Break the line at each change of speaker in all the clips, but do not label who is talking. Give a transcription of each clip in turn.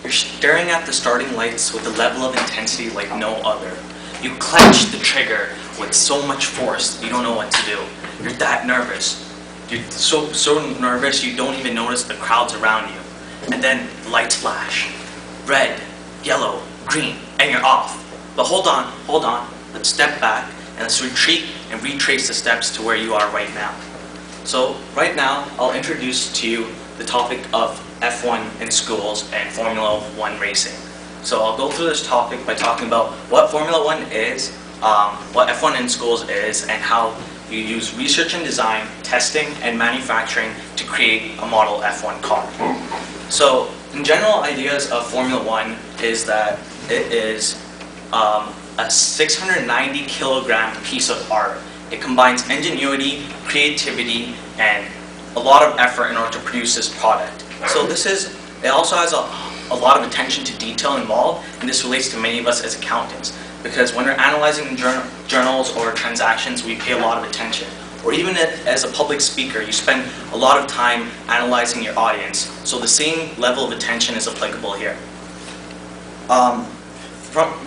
You're staring at the starting lights with a level of intensity like no other. You clench the trigger with so much force you don't know what to do. You're that nervous. You're so nervous you don't even notice the crowds around you. And then the lights flash. Red, yellow, green, and you're off. But hold on. Let's step back and let's retreat and retrace the steps to where you are right now. So right now, I'll introduce to you the topic of F1 in schools and Formula 1 racing. So I'll go through this topic by talking about what Formula 1 is, what F1 in schools is, and how you use research and design, testing, and manufacturing to create a model F1 car. So in general ideas of Formula 1 is that it is a 690 kilogram piece of art. It combines ingenuity, creativity, and a lot of effort in order to produce this product. So it also has a lot of attention to detail involved, and this relates to many of us as accountants. Because when we're analyzing journals or transactions, we pay a lot of attention. Or even as a public speaker, you spend a lot of time analyzing your audience. So the same level of attention is applicable here.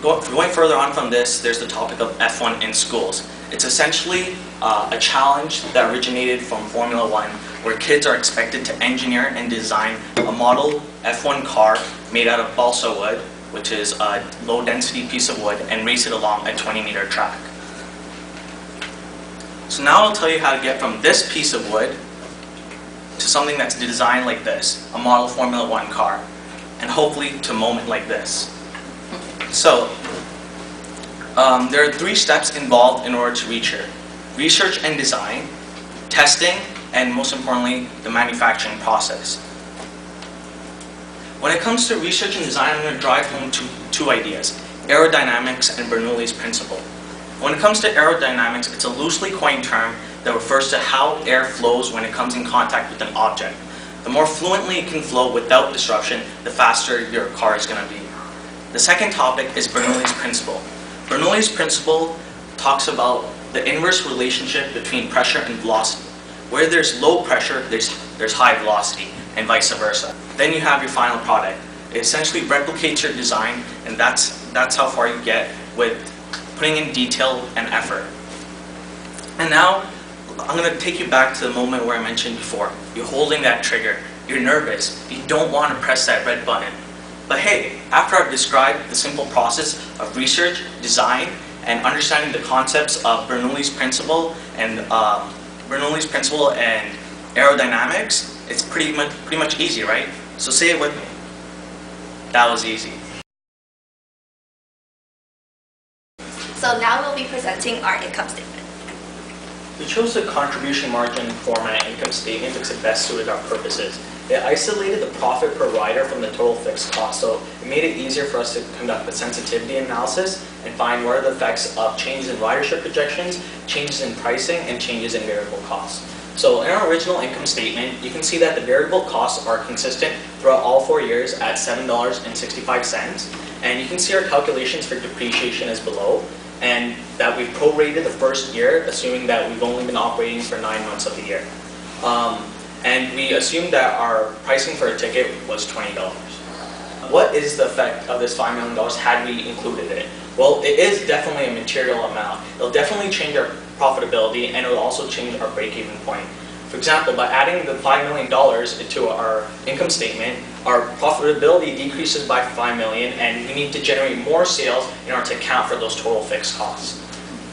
Going further on from this, there's the topic of F1 in schools. It's essentially a challenge that originated from Formula 1, where kids are expected to engineer and design a model F1 car made out of balsa wood, which is a low-density piece of wood, and race it along a 20-meter track. So now I'll tell you how to get from this piece of wood to something that's designed like this, a model Formula 1 car, and hopefully to a moment like this. So, there are 3 steps involved in order to reach here: research and design, testing, and most importantly, the manufacturing process. When it comes to research and design, I'm going to drive home two ideas: aerodynamics and Bernoulli's principle. When it comes to aerodynamics, it's a loosely coined term that refers to how air flows when it comes in contact with an object. The more fluently it can flow without disruption, the faster your car is going to be. The second topic is Bernoulli's principle. Bernoulli's principle talks about the inverse relationship between pressure and velocity. Where there's low pressure, there's high velocity, and vice versa. Then you have your final product. It essentially replicates your design, and that's how far you get with putting in detail and effort. And now, I'm going to take you back to the moment where I mentioned before. You're holding that trigger. You're nervous. You don't want to press that red button. But hey, after I've described the simple process of research, design, and understanding the concepts of Bernoulli's principle and aerodynamics, it's pretty much easy, right? So say it with me. That was easy.
So now we'll be presenting our income statement.
We chose the contribution margin format income statement because it best suited our purposes. It isolated the profit per rider from the total fixed cost, so it made it easier for us to conduct the sensitivity analysis and find what are the effects of changes in ridership projections, changes in pricing, and changes in variable costs. So in our original income statement, you can see that the variable costs are consistent throughout all 4 years at $7.65, and you can see our calculations for depreciation is below, and that we've prorated the first year, assuming that we've only been operating for 9 months of the year. And we assumed that our pricing for a ticket was $20. What is the effect of this $5 million had we included it? Well, it is definitely a material amount. It'll definitely change our profitability, and it will also change our break-even point. For example, by adding the $5 million into our income statement, our profitability decreases by $5 million, and we need to generate more sales in order to account for those total fixed costs.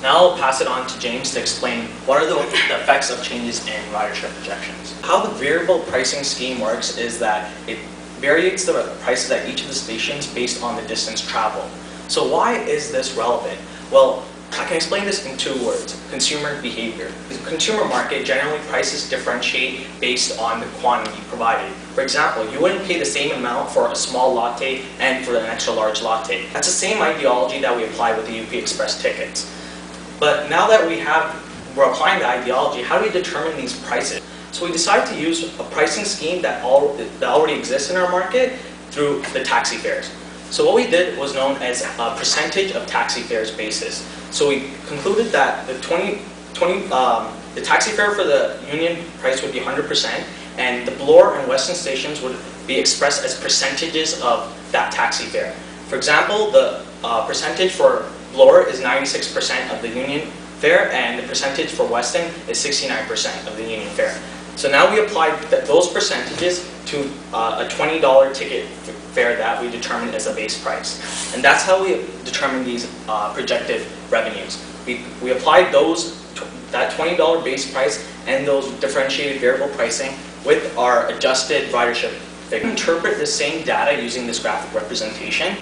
Now I'll pass it on to James to explain what are the effects of changes in ridership projections. How the variable pricing scheme works is that it varies the prices at each of the stations based on the distance traveled. So why is this relevant? Well, I can explain this in 2 words: consumer behavior. The consumer market generally prices differentiate based on the quantity provided. For example, you wouldn't pay the same amount for a small latte and for an extra large latte. That's the same ideology that we apply with the UP Express tickets. But now that we're applying the ideology, how do we determine these prices? So we decided to use a pricing scheme that already exists in our market through the taxi fares. So what we did was known as a percentage of taxi fares basis. So we concluded that the taxi fare for the union price would be 100%, and the Bloor and Weston stations would be expressed as percentages of that taxi fare. For example, the percentage for Bloor is 96% of the Union fare, and the percentage for Weston is 69% of the Union fare. So now we applied those percentages to a $20 ticket fare that we determined as a base price. And that's how we determine these projected revenues. We applied that $20 base price and those differentiated variable pricing with our adjusted ridership. They can interpret the same data using this graphic representation.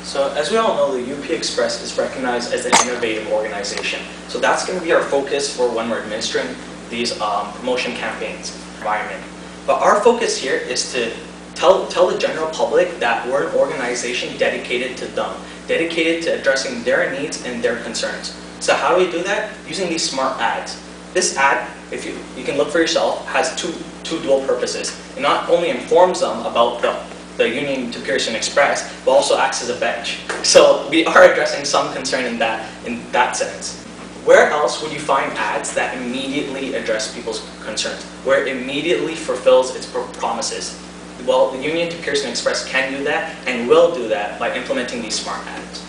So as we all know, the UP Express is recognized as an innovative organization. So that's going to be our focus for when we're administering these promotion campaigns environment. But our focus here is to tell the general public that we're an organization dedicated to them, dedicated to addressing their needs and their concerns. So how do we do that? Using these smart ads. This ad, if you can look for yourself, has two dual purposes. It not only informs them about the Union to Pearson Express, but also acts as a bench. So we are addressing some concern in that sense. Where else would you find ads that immediately address people's concerns, where it immediately fulfills its promises? Well, the Union to Pearson Express can do that and will do that by implementing these smart ads.